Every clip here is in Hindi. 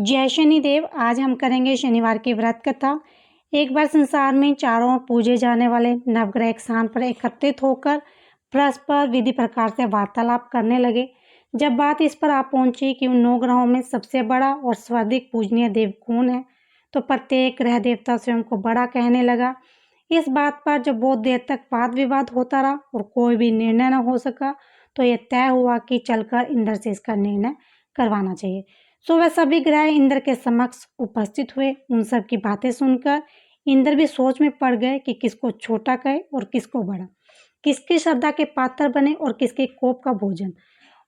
जय शनिदेव। आज हम करेंगे शनिवार की व्रत कथा। एक बार संसार में चारों ओर पूजे जाने वाले नवग्रह एक स्थान पर एकत्रित होकर परस्पर विधि प्रकार से वार्तालाप करने लगे। जब बात इस पर आ पहुंची कि उन 9 ग्रहों में सबसे बड़ा और सर्वाधिक पूजनीय देव कौन है, तो प्रत्येक ग्रह देवता स्वयं को बड़ा कहने लगा। इस बात पर जब बहुत देर तक वाद विवाद होता रहा और कोई भी निर्णय न हो सका, तो यह तय हुआ कि चलकर इंद्र से इसका निर्णय करवाना चाहिए। सो वह सभी ग्रह इंद्र के समक्ष उपस्थित हुए। उन सब की बातें सुनकर इंद्र भी सोच में पड़ गए कि किसको छोटा कहे और किसको बड़ा, किसकी श्रद्धा के पात्र बने और किसके कोप का भोजन।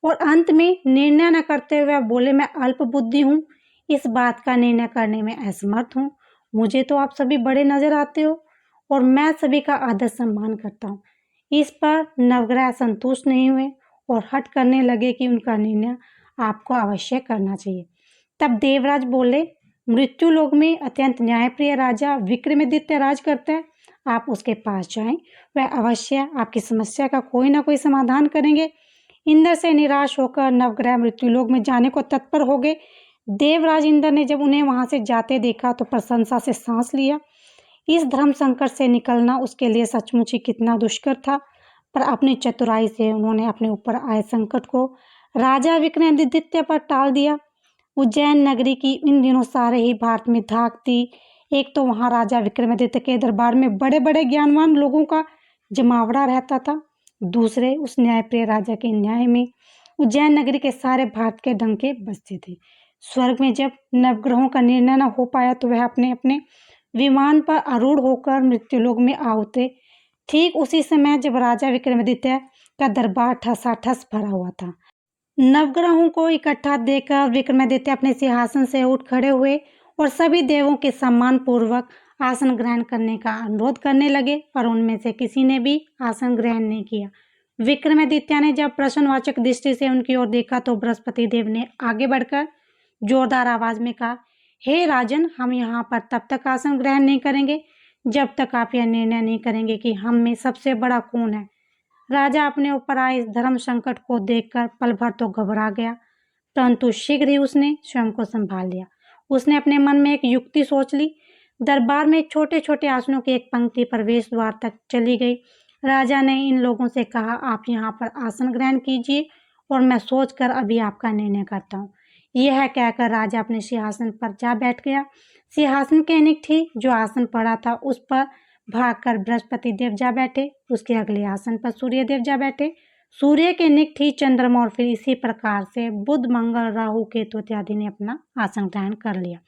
और अंत में निर्णय न करते हुए बोले, मैं अल्प बुद्धि हूँ, इस बात का निर्णय करने में असमर्थ हूँ। मुझे तो आप सभी बड़े नजर आते हो और मैं सभी का आदर सम्मान करता हूँ। इस पर नवग्रह संतुष्ट नहीं हुए और हट करने लगे कि उनका निर्णय आपको अवश्य करना चाहिए। तब देवराज बोले, मृत्यु लोक में अत्यंत न्यायप्रिय राजा विक्रमादित्य राज करता है, आप उसके पास जाएं, वह अवश्य आपकी समस्या का कोई ना कोई समाधान करेंगे। इंद्र से निराश होकर नवग्रह मृत्युलोक में जाने को तत्पर हो गए। देवराज इंद्र ने जब उन्हें वहां से जाते देखा तो प्रशंसा से सांस लिया। इस धर्म संकट से निकलना उसके लिए सचमुच ही कितना दुष्कर था, पर अपनी चतुराई से उन्होंने अपने ऊपर आए संकट को राजा विक्रमादित्य पर टाल दिया। उज्जैन नगरी की इन दिनों सारे ही भारत में धाक थी। एक तो वहां राजा विक्रमादित्य के दरबार में बड़े बड़े ज्ञानवान लोगों का जमावड़ा रहता था, दूसरे उस न्यायप्रिय राजा के न्याय में उज्जैन नगरी के सारे भारत के डंके बजते थे। स्वर्ग में जब नवग्रहों का निर्णय न हो पाया तो वह अपने अपने विमान पर आरूढ़ होकर मृत्युलोक में आ उतरे। ठीक उसी समय जब राजा विक्रमादित्य का दरबार ठसाठस भरा हुआ था। नवग्रहों को इकट्ठा देखकर विक्रमादित्य अपने सिंहासन से उठ खड़े हुए और सभी देवों के सम्मान पूर्वक आसन ग्रहण करने का अनुरोध करने लगे, पर उनमें से किसी ने भी आसन ग्रहण नहीं किया। विक्रमादित्य ने जब प्रश्नवाचक दृष्टि से उनकी ओर देखा तो बृहस्पति देव ने आगे बढ़कर जोरदार आवाज में कहा, हे राजन, हम यहाँ पर तब तक आसन ग्रहण नहीं करेंगे जब तक आप यह निर्णय नहीं करेंगे कि हम में सबसे बड़ा कौन है। राजा अपने ऊपर आए इस धर्म संकट को देखकर पल भर तो घबरा गया, परंतु शीघ्र ही उसने स्वयं को संभाल लिया। उसने अपने मन में एक युक्ति सोच ली। दरबार में छोटे छोटे आसनों की एक पंक्ति प्रवेश द्वार तक चली गई। राजा ने इन लोगों से कहा, आप यहाँ पर आसन ग्रहण कीजिए और मैं सोचकर अभी आपका निर्णय करता हूँ। यह कहकर राजा अपने सिंहासन पर जा बैठ गया। सिंहासन के निकट ही जो आसन पड़ा था उस पर भागकर बृहस्पति देव जा बैठे। उसके अगले आसन पर सूर्य देव जा बैठे। सूर्य के निकट ही चंद्रमा और फिर इसी प्रकार से बुध, मंगल, राहु, केतु इत्यादि ने अपना आसन ग्रहण कर लिया।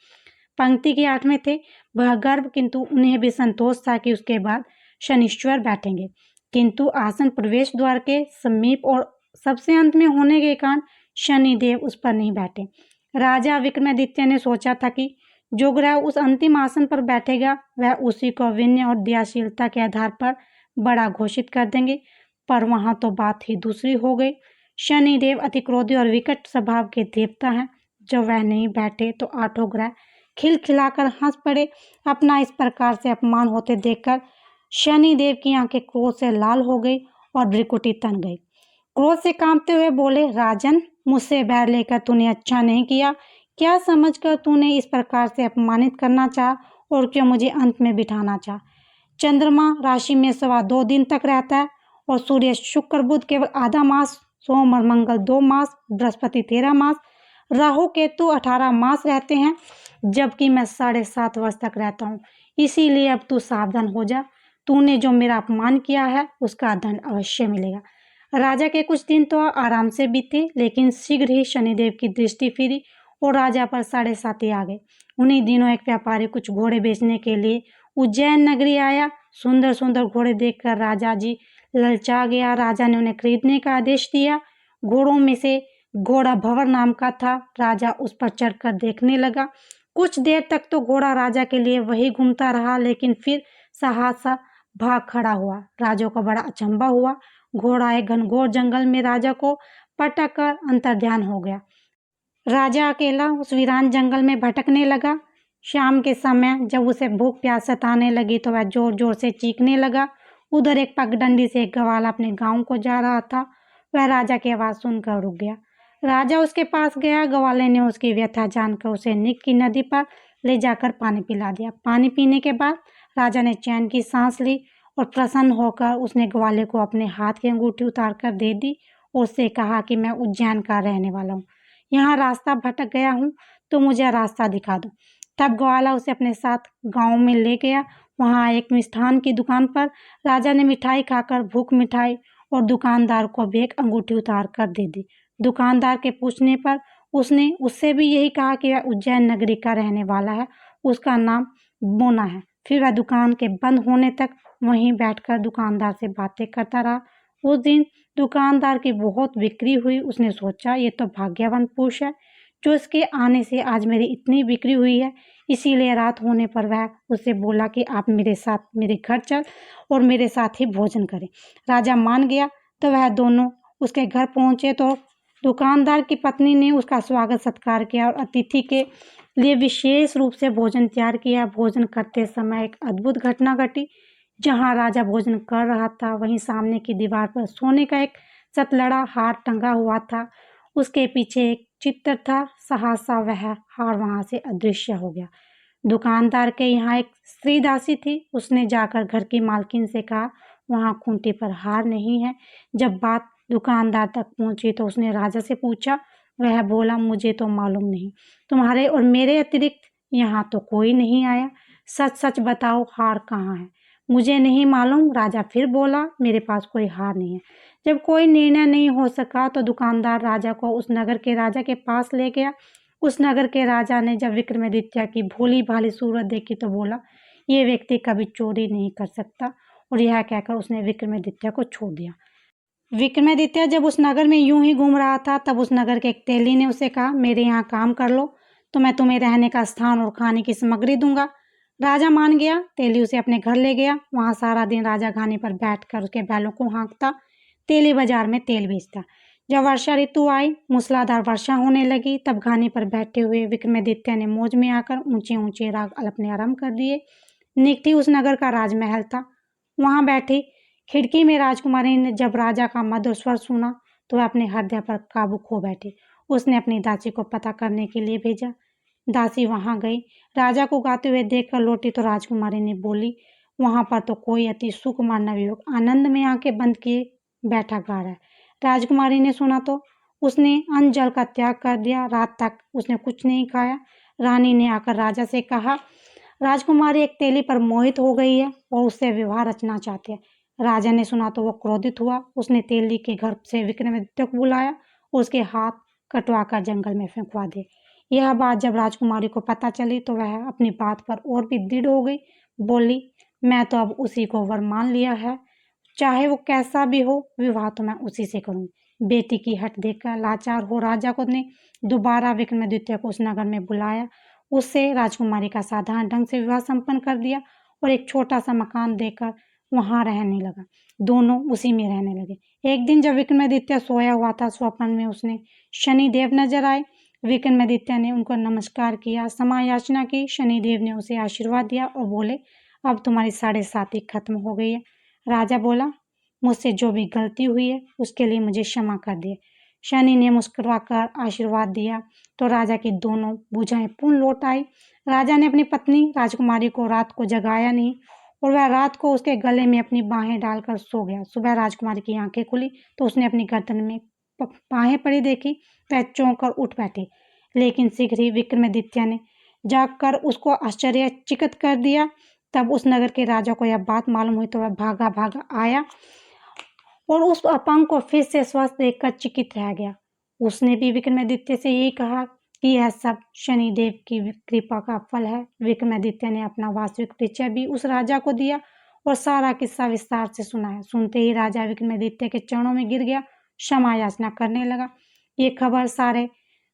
पंक्ति के 8 में थे वह गर्भ, किंतु उन्हें भी संतोष था कि उसके बाद शनिश्चर बैठेंगे, किंतु आसन प्रवेश द्वार के समीप और सबसे अंत में होने के कारण शनिदेव उस पर नहीं बैठे। राजा विक्रमादित्य ने सोचा था कि जो ग्रह उस अंतिम आसन पर बैठेगा वह उसी को विनय और दयाशीलता के आधार पर बड़ा घोषित कर देंगे, पर वहां तो बात ही दूसरी हो गई। शनिदेव अति क्रोधी और विकट स्वभाव के देवता हैं। जब वह नहीं बैठे तो 8 ग्रह खिलखिलाकर हंस पड़े। अपना इस प्रकार से अपमान होते देखकर शनिदेव की आंखें क्रोध से लाल हो गई और भ्रिकुटी तन गई। क्रोध से कांपते हुए बोले, राजन, मुझसे बैर लेकर तूने अच्छा नहीं किया। क्या समझकर तूने इस प्रकार से अपमानित करना चाहा और क्यों मुझे अंत में बिठाना चाहा? चंद्रमा राशि में 2.25 दिन तक रहता है और सूर्य, शुक्र, बुध केवल आधा मास, सोम और मंगल 2 मास, बृहस्पति 13 मास, राहु केतु 18 मास रहते हैं, जबकि मैं 7.5 वर्ष तक रहता हूँ। इसीलिए अब तू सावधान हो जा। तूने जो मेरा अपमान किया है उसका दंड अवश्य मिलेगा। राजा के कुछ दिन तो आराम से बीते, लेकिन शीघ्र ही शनिदेव की दृष्टि फिरी और राजा पर 7.5 आ गए। उन्हीं दिनों एक व्यापारी कुछ घोड़े बेचने के लिए उज्जैन नगरी आया। सुंदर सुंदर घोड़े देखकर राजा जी ललचा गया। राजा ने उन्हें खरीदने का आदेश दिया। घोड़ों में से घोड़ा भंवर नाम का था। राजा उस पर चढ़कर देखने लगा। कुछ देर तक तो घोड़ा राजा के लिए वही घूमता रहा, लेकिन फिर सहसा भाग खड़ा हुआ। राजा को बड़ा अचंभा हुआ। घोड़ा एक घनघोर जंगल में राजा को पटक कर अंतर्ध्यान हो गया। राजा अकेला उस वीरान जंगल में भटकने लगा। शाम के समय जब उसे भूख प्यास सताने लगी तो वह जोर जोर से चीखने लगा। उधर एक पगडंडी से एक ग्वाला अपने गांव को जा रहा था। वह राजा की आवाज सुनकर रुक गया। राजा उसके पास गया। ग्वाले ने उसकी व्यथा जानकर उसे निक की नदी पर ले जाकर पानी पिला दिया। पानी पीने के बाद राजा ने चैन की सांस ली और प्रसन्न होकर उसने ग्वाले को अपने हाथ की अंगूठी उतार कर दे दी और उससे कहा कि मैं उज्जैन का रहने वाला हूँ, यहाँ रास्ता भटक गया हूँ, तो मुझे रास्ता दिखा दो। तब ग्वाला उसे अपने साथ गांव में ले गया। वहाँ एक मिष्ठान की दुकान पर राजा ने मिठाई खाकर भूख मिठाई और दुकानदार को भी एक अंगूठी उतार कर दे दी। दुकानदार के पूछने पर उसने उससे भी यही कहा कि वह उज्जैन नगरी का रहने वाला है, उसका नाम मोना है। फिर वह दुकान के बंद होने तक वहीं बैठकर दुकानदार से बातें करता रहा। उस दिन दुकानदार की बहुत बिक्री हुई। उसने सोचा, ये तो भाग्यवान पुरुष है जो इसके आने से आज मेरी इतनी बिक्री हुई है। इसीलिए रात होने पर वह उससे बोला कि आप मेरे साथ मेरे घर चल और मेरे साथ ही भोजन करें। राजा मान गया। तो वह दोनों उसके घर पहुंचे तो दुकानदार की पत्नी ने उसका स्वागत सत्कार किया और अतिथि के लिए विशेष रूप से भोजन तैयार किया। भोजन करते समय एक अद्भुत घटना घटी। जहां राजा भोजन कर रहा था वहीं सामने की दीवार पर सोने का एक सतलड़ा हार टंगा हुआ था। उसके पीछे एक चित्र था। सहसा वह हार वहां से अदृश्य हो गया। दुकानदार के यहाँ एक स्त्री दासी थी। उसने जाकर घर की मालकिन से कहा, वहाँ खूंटी पर हार नहीं है। जब बात दुकानदार तक पहुंची तो उसने राजा से पूछा। वह बोला, मुझे तो मालूम नहीं, तुम्हारे और मेरे अतिरिक्त यहाँ तो कोई नहीं आया। सच सच बताओ, हार कहाँ है? मुझे नहीं मालूम। राजा फिर बोला, मेरे पास कोई हार नहीं है। जब कोई निर्णय नहीं हो सका तो दुकानदार राजा को उस नगर के राजा के पास ले गया। उस नगर के राजा ने जब विक्रमादित्य की भोली भाली सूरत देखी तो बोला, ये व्यक्ति कभी चोरी नहीं कर सकता, और यह कहकर उसने विक्रमादित्य को छोड़ दिया। विक्रमादित्य जब उस नगर में यूं ही घूम रहा था तब उस नगर के एक तेली ने उसे कहा, मेरे यहाँ काम कर लो तो मैं तुम्हें रहने का स्थान और खाने की सामग्री दूंगा। राजा मान गया। तेली उसे अपने घर ले गया। वहां सारा दिन राजा घानी पर बैठकर उसके बैलों को हाँकता, तेली बाजार में तेल बेचता। जब वर्षा ऋतु आई, मूसलाधार वर्षा होने लगी, तब घानी पर बैठे हुए विक्रमादित्य ने मौज में आकर ऊंचे ऊंचे राग अपने आरंभ कर दिए। निकटी उस नगर का राजमहल था। वहां बैठी खिड़की में राजकुमारी ने जब राजा का मधुर स्वर सुना तो वह अपने हृदय पर काबू खो बैठी। उसने अपनी दासी को पता करने के लिए भेजा। दासी वहां गई। राजा को गाते हुए देखकर लौटी तो राजकुमारी ने बोली, वहां पर तो कोई अति सुकुमार नवयुवक आनंद में आंखें बंद किए बैठा गा रहा है। राजकुमारी ने सुना तो उसने अन्न जल का त्याग कर दिया। रात तक उसने कुछ नहीं खाया। रानी ने आकर राजा से कहा, राजकुमारी एक तेली पर मोहित हो गई है और उससे विवाह रचना चाहती है। राजा ने सुना तो वो क्रोधित हुआ। उसने तेली के घर से विक्रमादित्य को बुलाया और उसके हाथ कटवाकर जंगल में फेंकवा दिए। यह बात जब राजकुमारी को पता चली तो वह अपनी बात पर और भी दृढ़ हो गई। बोली, मैं तो अब उसी को वर मान लिया है, चाहे वो कैसा भी हो, विवाह तो मैं उसी से करूंगी। बेटी की हट देखकर लाचार हो राजा को ने दोबारा विक्रमादित्य को उस नगर में बुलाया। उससे राजकुमारी का साधारण ढंग से विवाह संपन्न कर दिया और एक छोटा सा मकान देकर वहां रहने लगा। दोनों उसी में रहने लगे। एक दिन जब विक्रमादित्य सोया हुआ था, स्वप्न में उसने शनिदेव नजर आए। विक्रमादित्य ने उनको नमस्कार किया, क्षमा याचना की। शनिदेव ने उसे आशीर्वाद दिया और बोले, अब तुम्हारी 7.5 खत्म हो गई है। राजा बोला, मुझसे जो भी गलती हुई है उसके लिए मुझे क्षमा कर दे। शनि ने मुस्कुराकर आशीर्वाद दिया तो राजा की दोनों भुजाएं पुनः लौट आई। राजा ने अपनी पत्नी राजकुमारी को रात को जगाया नहीं और वह रात को उसके गले में अपनी बाहें डालकर सो गया। सुबह राजकुमारी की आंखें खुली तो उसने अपनी गर्दन में बाहें पड़ी देखी। वह चौंक कर उठ बैठी, लेकिन शीघ्र ही विक्रमादित्य ने जागकर उसको आश्चर्यचकित कर दिया। तब उस नगर के राजा को यह बात मालूम हुई तो वह भागा भागा आया और उस अपंग को फिर से स्वस्थ देखकर चकित रह गया। उसने भी विक्रमादित्य से यही कहा कि यह सब शनिदेव की कृपा का फल है। विक्रमादित्य ने अपना वास्तविक परिचय भी उस राजा को दिया और सारा किस्सा विस्तार से सुनाया। सुनते ही राजा विक्रमादित्य के चरणों में गिर गया, क्षमा याचना करने लगा। ये खबर सारे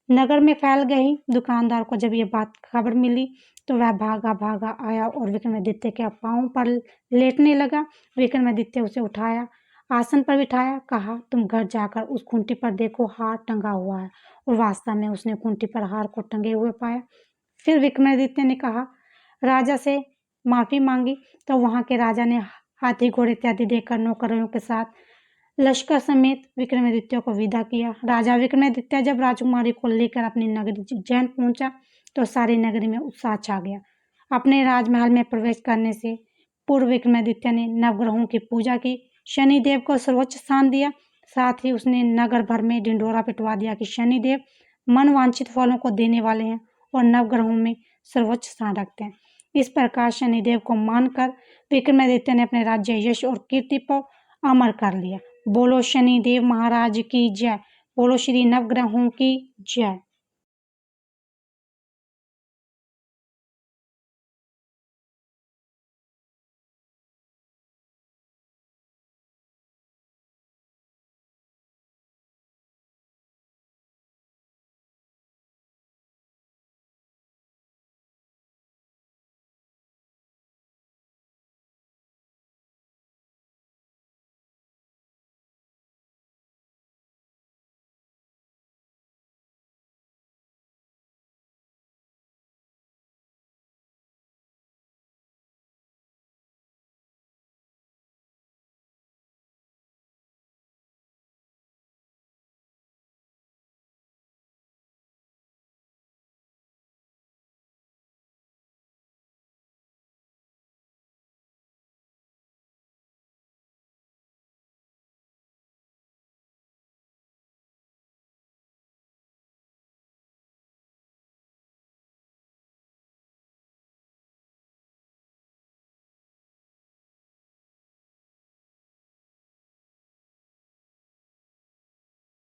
नगर में फैल गई। दुकानदार को जब ये बात खबर मिली तो वह भागा भागा आया और विक्रमादित्य के पांव पर लेटने लगा। विक्रमादित्य उसे उठाया, आसन पर बिठाया, कहा, तुम घर जाकर उस खूंटी पर देखो, हार टंगा हुआ है। और वास्तव में उसने खूंटी पर हार को टंगे हुए पाया। फिर विक्रमादित्य ने कहा, राजा से माफी मांगी तो वहां के राजा ने हाथी घोड़े इत्यादि देकर नौकरों के साथ लश्कर समेत विक्रमादित्य को विदा किया। राजा विक्रमादित्य जब राजकुमारी को लेकर अपनी नगरी उज्जैन पहुंचा तो सारी नगरी में उत्साह छा गया। अपने राजमहल में प्रवेश करने से पूर्व विक्रमादित्य ने नवग्रहों की पूजा की, शनिदेव को सर्वोच्च स्थान दिया। साथ ही उसने नगर भर में ढिंढोरा पिटवा दिया कि शनिदेव मनवांछित फलों को देने वाले हैं और नवग्रहों में सर्वोच्च स्थान रखते हैं। इस प्रकार शनिदेव को मानकर विक्रमादित्य ने अपने राज्य यश और कीर्ति को अमर कर लिया। बोलो शनिदेव महाराज की जय। बोलो श्री नवग्रहों की जय।